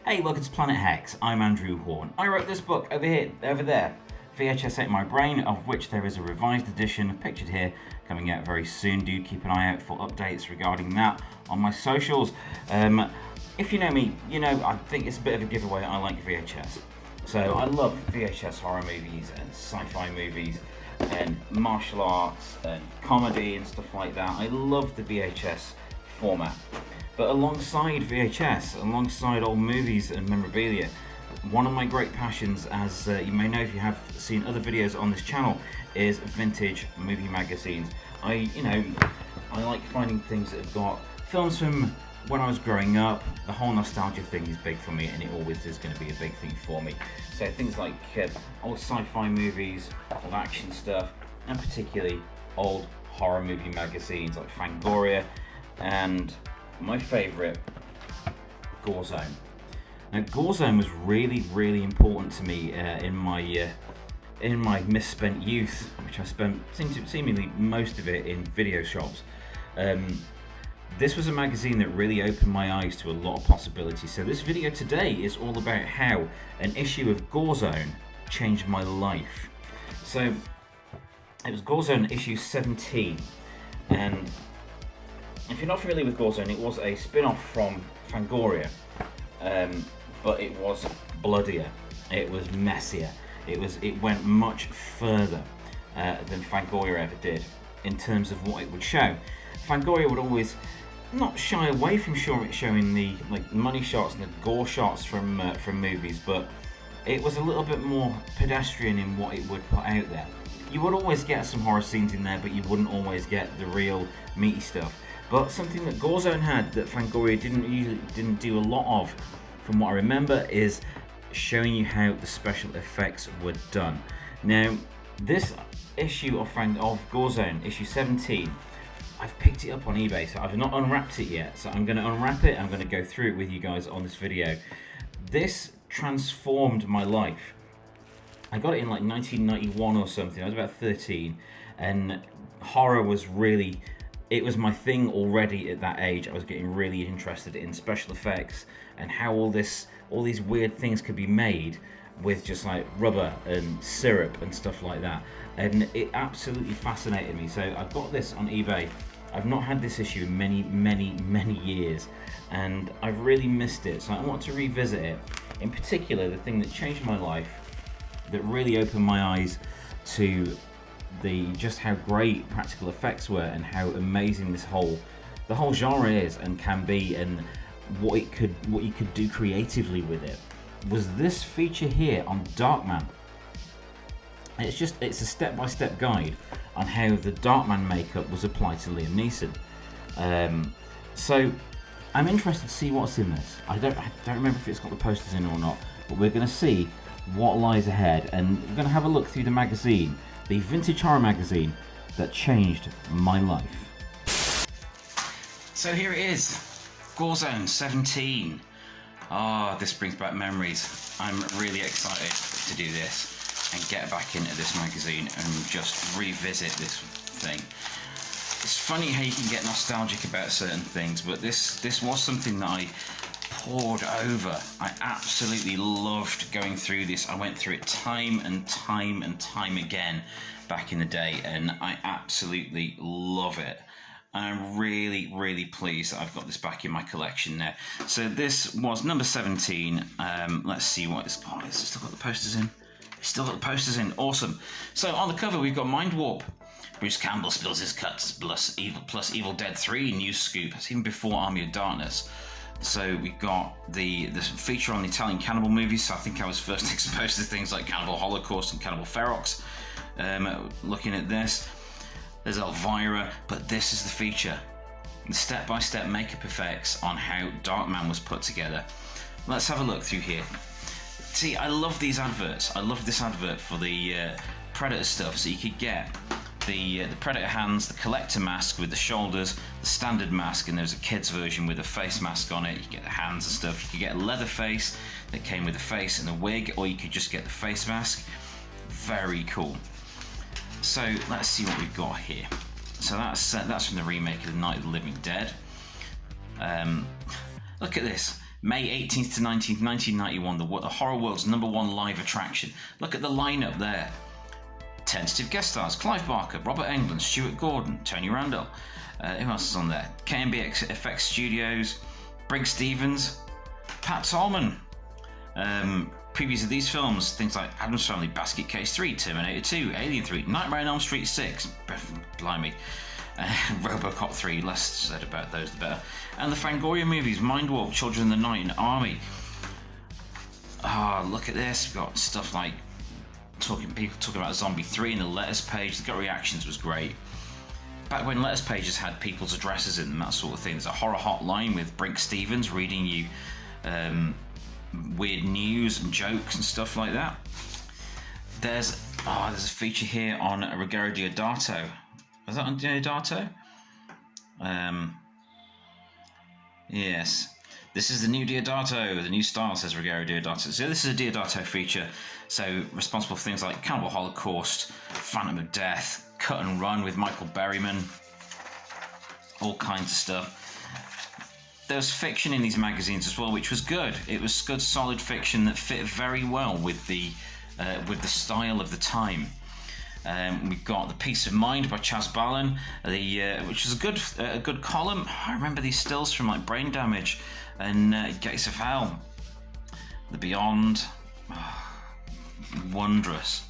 Hey, welcome to Planet Hex. I'm Andrew Horn. I wrote this book over there, VHS Ate My Brain, of which there is a revised edition pictured here coming out very soon. Do keep an eye out for updates regarding that on my socials. If you know me, you know I think it's a bit of a giveaway. I like VHS. So I love VHS horror movies and sci-fi movies and martial arts and comedy and stuff like that. I love the VHS format. But alongside VHS, alongside old movies and memorabilia, one of my great passions, as you may know if you have seen other videos on this channel, is vintage movie magazines. I like finding things that have got films from when I was growing up. The whole nostalgia thing is big for me, and it always is going to be a big thing for me. So things like old sci-fi movies, old action stuff, and particularly old horror movie magazines like Fangoria, and my favourite, Gorezone. Now, Gorezone was really, really important to me in my misspent youth, which I spent seemingly most of it in video shops. This was a magazine that really opened my eyes to a lot of possibilities. So this video today is all about how an issue of Gorezone changed my life. So it was Gorezone issue 17, and if you're not familiar with Gorezone, it was a spin-off from Fangoria, but it was bloodier, it was messier, it went much further than Fangoria ever did in terms of what it would show. Fangoria would always not shy away from showing the money shots and the gore shots from movies, but it was a little bit more pedestrian in what it would put out there. You would always get some horror scenes in there, but you wouldn't always get the real meaty stuff. But something that Gorezone had that Fangoria didn't do a lot of, from what I remember, is showing you how the special effects were done. Now, this issue of Gorezone, issue 17, I've picked it up on eBay, so I've not unwrapped it yet. So I'm going to unwrap it, I'm going to go through it with you guys on this video. This transformed my life. I got it in like 1991 or something. I was about 13, and horror was really, it was my thing already at that age. I was getting really interested in special effects and how all these weird things could be made with just like rubber and syrup and stuff like that. And it absolutely fascinated me. So I've got this on eBay. I've not had this issue in many years, and I've really missed it. So I want to revisit it. In particular, the thing that changed my life, that really opened my eyes to just how great practical effects were and how amazing the whole genre is and can be, and what you could do creatively with it, was this feature here on Darkman. It's a step-by-step guide on how the Darkman makeup was applied to Liam Neeson. So I'm interested to see what's in this. I don't remember if it's got the posters in or not, but we're going to see what lies ahead, and we're going to have a look through the magazine, the vintage horror magazine that changed my life. So here it is, Gorezone 17. This brings back memories. I'm really excited to do this and get back into this magazine and just revisit this thing. It's funny how you can get nostalgic about certain things, but this was something that I poured over. I absolutely loved going through this. I went through it time and time again back in the day, and I absolutely love it. I'm really pleased that I've got this back in my collection now. So this was number 17. Let's see what it's got. It's still got the posters in. It's still got the posters in. Awesome. So on the cover we've got Mind Warp. Bruce Campbell spills his cuts plus Evil Dead 3 news scoop. That's even before Army of Darkness. So we've got the feature on the Italian cannibal movies. So I think I was first exposed to things like Cannibal Holocaust and Cannibal Ferox. Looking at this, there's Elvira, but this is the feature. The step-by-step makeup effects on how Darkman was put together. Let's have a look through here. See, I love these adverts. I love this advert for the Predator stuff. So you could get the Predator hands, the collector mask with the shoulders, the standard mask, and there's a kid's version with a face mask on it. You get the hands and stuff. You could get a leather face that came with a face and a wig, or you could just get the face mask. Very cool. So let's see what we've got here. So that's from the remake of the Night of the Living Dead. Look at this. May 18th to 19th, 1991, the Horror World's #1 live attraction. Look at the lineup there. Tentative guest stars: Clive Barker, Robert Englund, Stuart Gordon, Tony Randall. Who else is on there? KMB FX Studios, Briggs Stevens, Pat Tolman. Previews of these films, things like Addams Family, Basket Case 3, Terminator 2, Alien 3, Nightmare on Elm Street 6, blimey, Robocop 3, less said about those the better. And the Fangoria movies, Mindwarp, Children of the Night, and Army. Look at this. We've got stuff like people talking about Zombie 3 in the letters page. The Gut Reactions was great. Back when letters pages had people's addresses in them, that sort of thing. There's a horror hotline with Brink Stevens reading you weird news and jokes and stuff like that. There's a feature here on Ruggero Deodato. Was that on Deodato? Yes. This is the new Deodato, the new style, says Ruggero Deodato. So this is a Deodato feature, so responsible for things like Cannibal Holocaust, Phantom of Death, Cut and Run with Michael Berryman, all kinds of stuff. There was fiction in these magazines as well, which was good. It was good, solid fiction that fit very well with the style of the time. We've got The Peace of Mind by Chaz Ballen, which is a good column. I remember these stills from like Brain Damage and Gates of Hell. The Beyond, wondrous.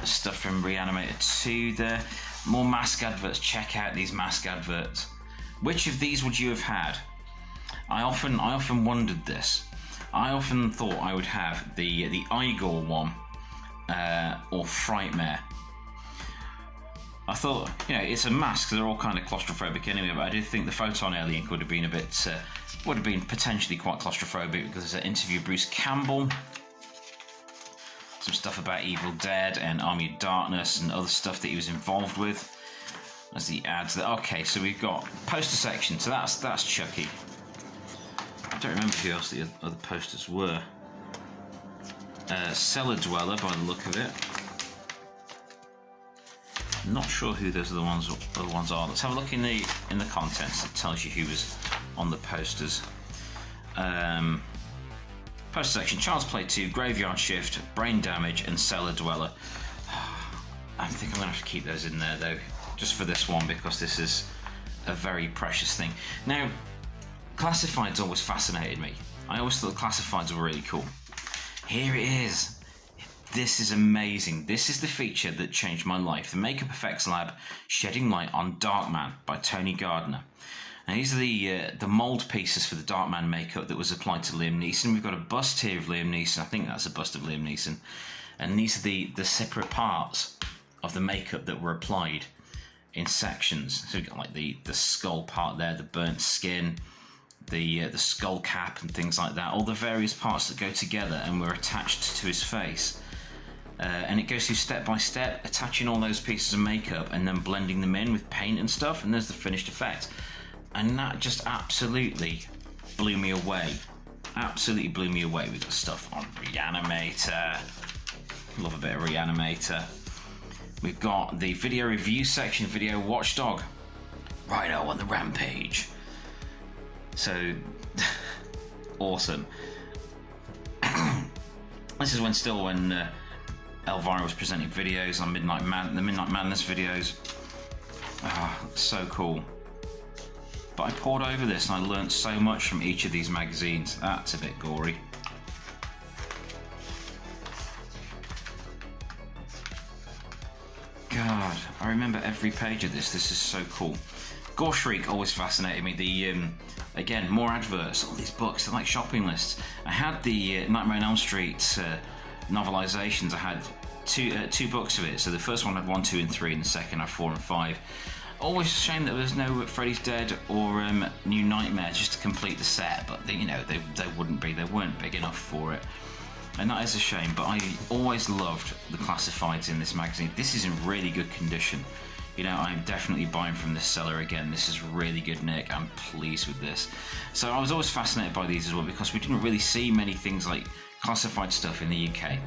Stuff from Reanimator 2 there. More mask adverts. Check out these mask adverts. Which of these would you have had? I often wondered this. I often thought I would have the Igor one or Frightmare. I thought, it's a mask, so they're all kind of claustrophobic anyway, but I did think the Photon Alien would have been potentially quite claustrophobic, because there's an interview with Bruce Campbell, some stuff about Evil Dead and Army of Darkness and other stuff that he was involved with. That's the ads. Okay, so we've got poster section, so that's Chucky. I don't remember who else the other posters were. Cellar Dweller, by the look of it. Not sure who those other ones are. Let's have a look in the contents. It tells you who was on the posters. Poster section: Child's Play 2, Graveyard Shift, Brain Damage, and Cellar Dweller. I think I'm gonna have to keep those in there though, just for this one, because this is a very precious thing. Now, classifieds always fascinated me. I always thought classifieds were really cool. Here it is. This is amazing. This is the feature that changed my life. The Makeup Effects Lab Shedding Light on Darkman by Tony Gardner. And these are the mould pieces for the Darkman makeup that was applied to Liam Neeson. We've got a bust here of Liam Neeson. I think that's a bust of Liam Neeson. And these are the separate parts of the makeup that were applied in sections. So we've got like the skull part there, the burnt skin, the skull cap and things like that. All the various parts that go together and were attached to his face. And it goes through step by step, attaching all those pieces of makeup and then blending them in with paint and stuff, and there's the finished effect. And that just absolutely blew me away. Absolutely blew me away. We've got stuff on Reanimator. Love a bit of Reanimator. We've got the video review section, Video Watchdog. Rhino on the Rampage. So, awesome. This is when Elvira was presenting videos on the Midnight Madness videos. So cool. But I pored over this and I learnt so much from each of these magazines. That's a bit gory. God, I remember every page of this. This is so cool. Gore Shriek always fascinated me. Again, more adverts, all these books, they're like shopping lists. I had the Nightmare on Elm Street novelizations. I had two books of it. So the first one had 1, 2, and 3, and the second had 4 and 5. Always a shame that there was no Freddy's Dead or New Nightmare just to complete the set, but they weren't big enough for it. And that is a shame, but I always loved the classifieds in this magazine. This is in really good condition. I'm definitely buying from this seller again. This is really good, Nick. I'm pleased with this. So I was always fascinated by these as well, because we didn't really see many things like classified stuff in the UK.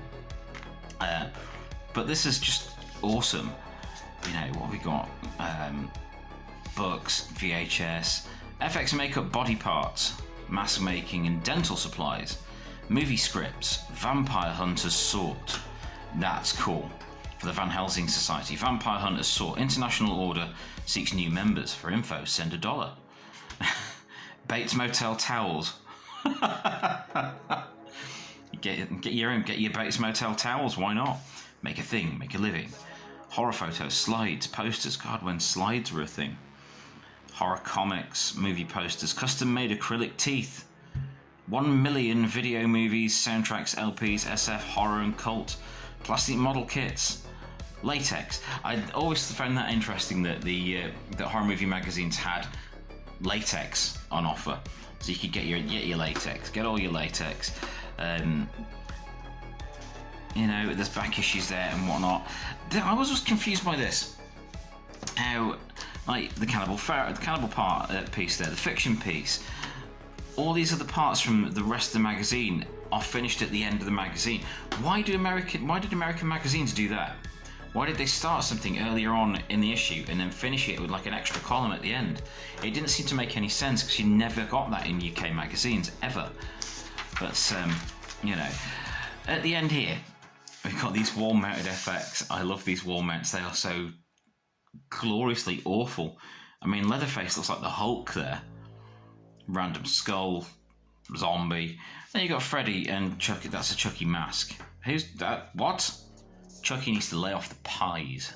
But this is just awesome. What have we got? Books, VHS, FX Makeup Body Parts. mask making and dental supplies, movie scripts, vampire hunters sought. That's cool. For the Van Helsing Society, vampire hunters sought. International order seeks new members. For info, send $1. Bates Motel towels. Get your Bates Motel towels. Why not? Make a thing. Make a living. Horror photos, slides, posters. God, when slides were a thing. Horror comics, movie posters, custom-made acrylic teeth. 1 million video movies, soundtracks, LPs, SF, horror and cult. Plastic model kits. Latex. I always found that interesting that the horror movie magazines had latex on offer, so you could get your latex, get all your latex. There's back issues there and whatnot. I was just confused by this. How, like the cannibal part piece there, the fiction piece. All these other parts from the rest of the magazine are finished at the end of the magazine. Why did American magazines do that? Why did they start something earlier on in the issue and then finish it with like an extra column at the end? It didn't seem to make any sense because you never got that in UK magazines, ever. But, at the end here, we've got these wall-mounted FX. I love these wall mounts. They are so gloriously awful. I mean, Leatherface looks like the Hulk there. Random skull, zombie. Then you got Freddy and Chucky. That's a Chucky mask. Who's that? What? Chucky needs to lay off the pies.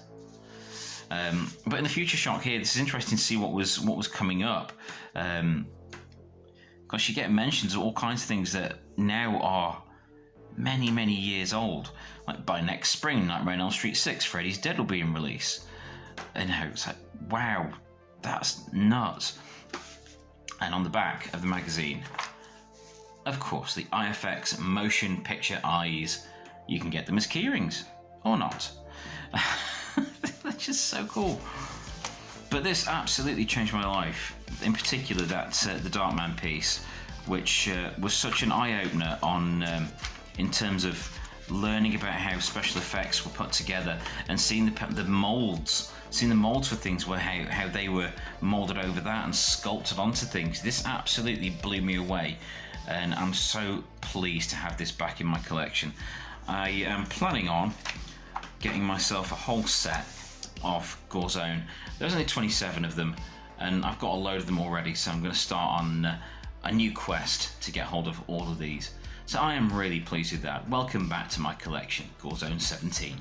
But in the future shot here, this is interesting to see what was coming up. Because you get mentions of all kinds of things that now are many, many years old. Like by next spring, Nightmare on Elm Street 6, Freddy's Dead will be in release. And it's like, wow, that's nuts. And on the back of the magazine, of course, the IFX motion picture eyes. You can get them as keyrings. Or not. They're just so cool. But this absolutely changed my life. In particular, that the Darkman piece, which was such an eye-opener on in terms of learning about how special effects were put together and seeing the molds, for things, where how they were molded over that and sculpted onto things. This absolutely blew me away, and I'm so pleased to have this back in my collection. I am planning on getting myself a whole set of Gorezone. There's only 27 of them, and I've got a load of them already, so I'm going to start on a new quest to get hold of all of these. So I am really pleased with that. Welcome back to my collection, Gorezone 17.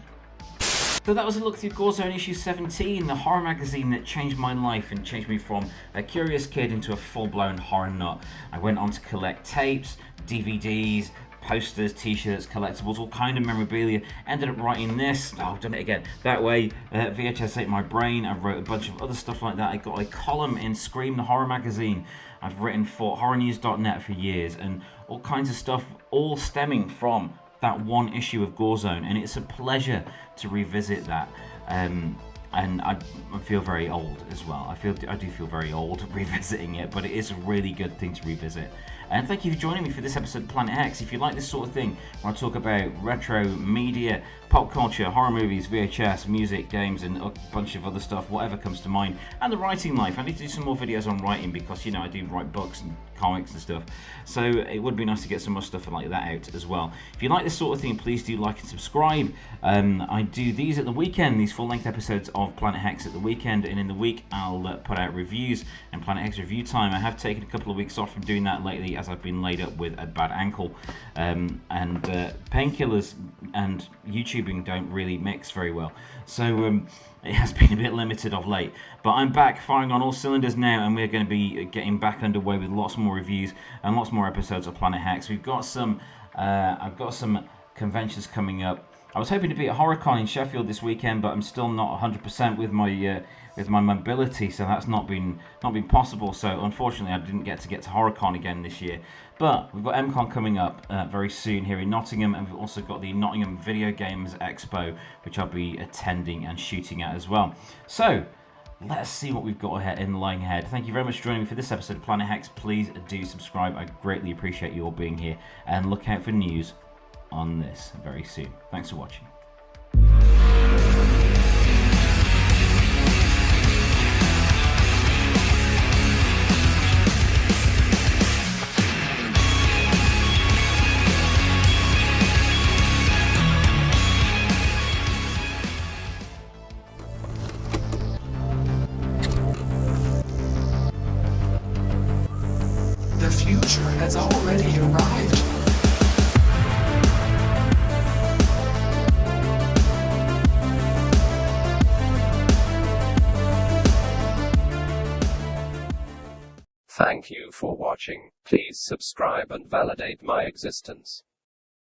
So that was a look through Gorezone issue 17, the horror magazine that changed my life and changed me from a curious kid into a full-blown horror nut. I went on to collect tapes, DVDs, posters, t-shirts, collectibles, all kind of memorabilia. Ended up writing this. Oh, I've done it again. That way, VHS ate my brain. I wrote a bunch of other stuff like that. I got a column in Scream, the horror magazine. I've written for horrornews.net for years, and all kinds of stuff, all stemming from that one issue of Gorezone, and it's a pleasure to revisit that. And I feel very old as well. I do feel very old revisiting it, but it is a really good thing to revisit. And thank you for joining me for this episode of Planet Hex. If you like this sort of thing, where I talk about retro media, pop culture, horror movies, VHS, music, games, and a bunch of other stuff, whatever comes to mind, and the writing life. I need to do some more videos on writing because, I do write books and comics and stuff. So it would be nice to get some more stuff like that out as well. If you like this sort of thing, please do like and subscribe. I do these at the weekend, these full-length episodes of Planet Hex at the weekend, and in the week I'll put out reviews and Planet Hex review time. I have taken a couple of weeks off from doing that lately as I've been laid up with a bad ankle, and painkillers and YouTubing don't really mix very well, so it has been a bit limited of late. But I'm back firing on all cylinders now, and we're going to be getting back underway with lots more reviews and lots more episodes of Planet Hex. We've got some I've got some conventions coming up. I was hoping to be at HorrorCon in Sheffield this weekend, but I'm still not 100% with my mobility, so that's not been possible. So unfortunately, I didn't get to HorrorCon again this year. But we've got MCon coming up very soon here in Nottingham, and we've also got the Nottingham Video Games Expo, which I'll be attending and shooting at as well. So let's see what we've got ahead in the lying ahead. Thank you very much for joining me for this episode of Planet Hex. Please do subscribe. I greatly appreciate you all being here, and look out for news on this very soon. Thanks for watching. has already arrived. Thank you for watching. Please subscribe and validate my existence.